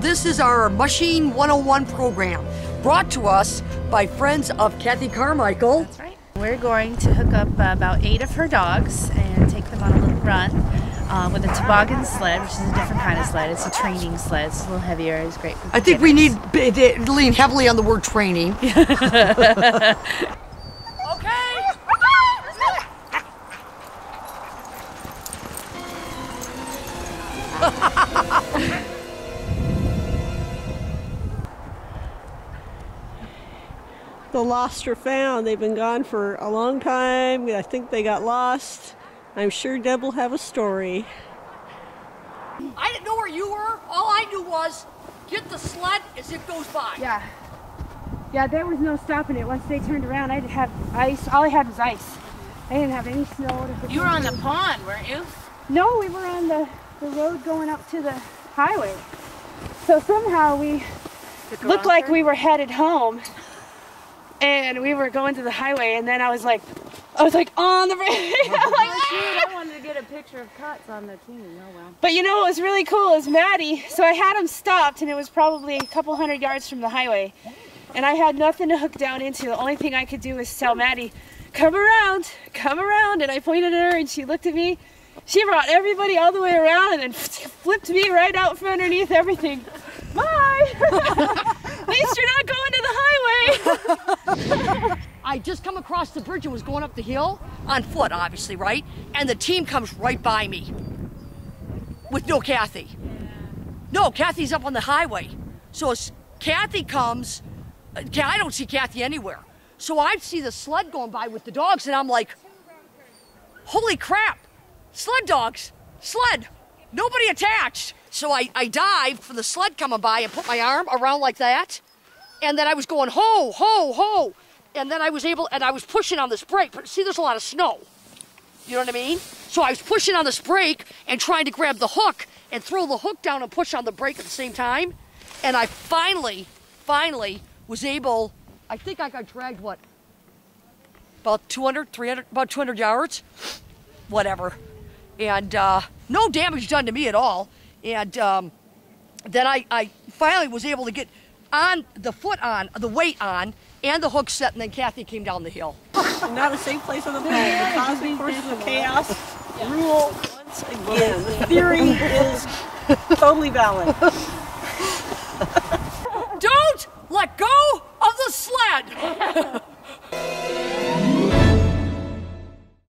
This is our Machine 101 program, brought to us by friends of Kathy Carmichael. That's right. We're going to hook up about 8 of her dogs and take them on a little run with a toboggan sled, which is a different kind of sled. It's a training sled. It's a little heavier. It's great for I think we need to lean heavily on the word training. The lost are found. They've been gone for a long time. I think they got lost. I'm sure Deb will have a story. I didn't know where you were. All I knew was get the sled as it goes by. Yeah, there was no stopping it. Once they turned around, I didn't have ice. All I had was ice. I didn't have any snow. You were on the pond, weren't you? No, we were on the road going up to the highway. So somehow we looked like we were headed home. And we were going to the highway, and then I was like on the brake. I wanted to get a picture of Cuts on the team. Oh well. But you know what was really cool is Maddie. So I had him stopped, and it was probably a couple hundred yards from the highway, and I had nothing to hook down into. The only thing I could do was tell Maddie, come around," and I pointed at her, and she looked at me. She brought everybody all the way around, and then flipped me right out from underneath everything. Bye. At least you're not going to the highway. I just come across the bridge and was going up the hill on foot, obviously, right? And the team comes right by me with no Kathy. No, Kathy's up on the highway. So as Kathy comes, I don't see Kathy anywhere. So I see the sled going by with the dogs, and I'm like, holy crap, sled dogs, sled, nobody attached. So I dived for the sled coming by and put my arm around like that. And then I was going, ho, ho, ho. And then I was pushing on this brake. But see, there's a lot of snow. You know what I mean? So I was pushing on this brake and trying to grab the hook and throw the hook down and push on the brake at the same time. And I finally was able, I think I got dragged, what? About 200 yards? Whatever. And no damage done to me at all. And then I finally was able to get on the weight on, and the hook set, and then Kathy came down the hill. Not a safe place on the planet. The cosmic forces of chaos rule once again. The theory is totally valid. Don't let go of the sled!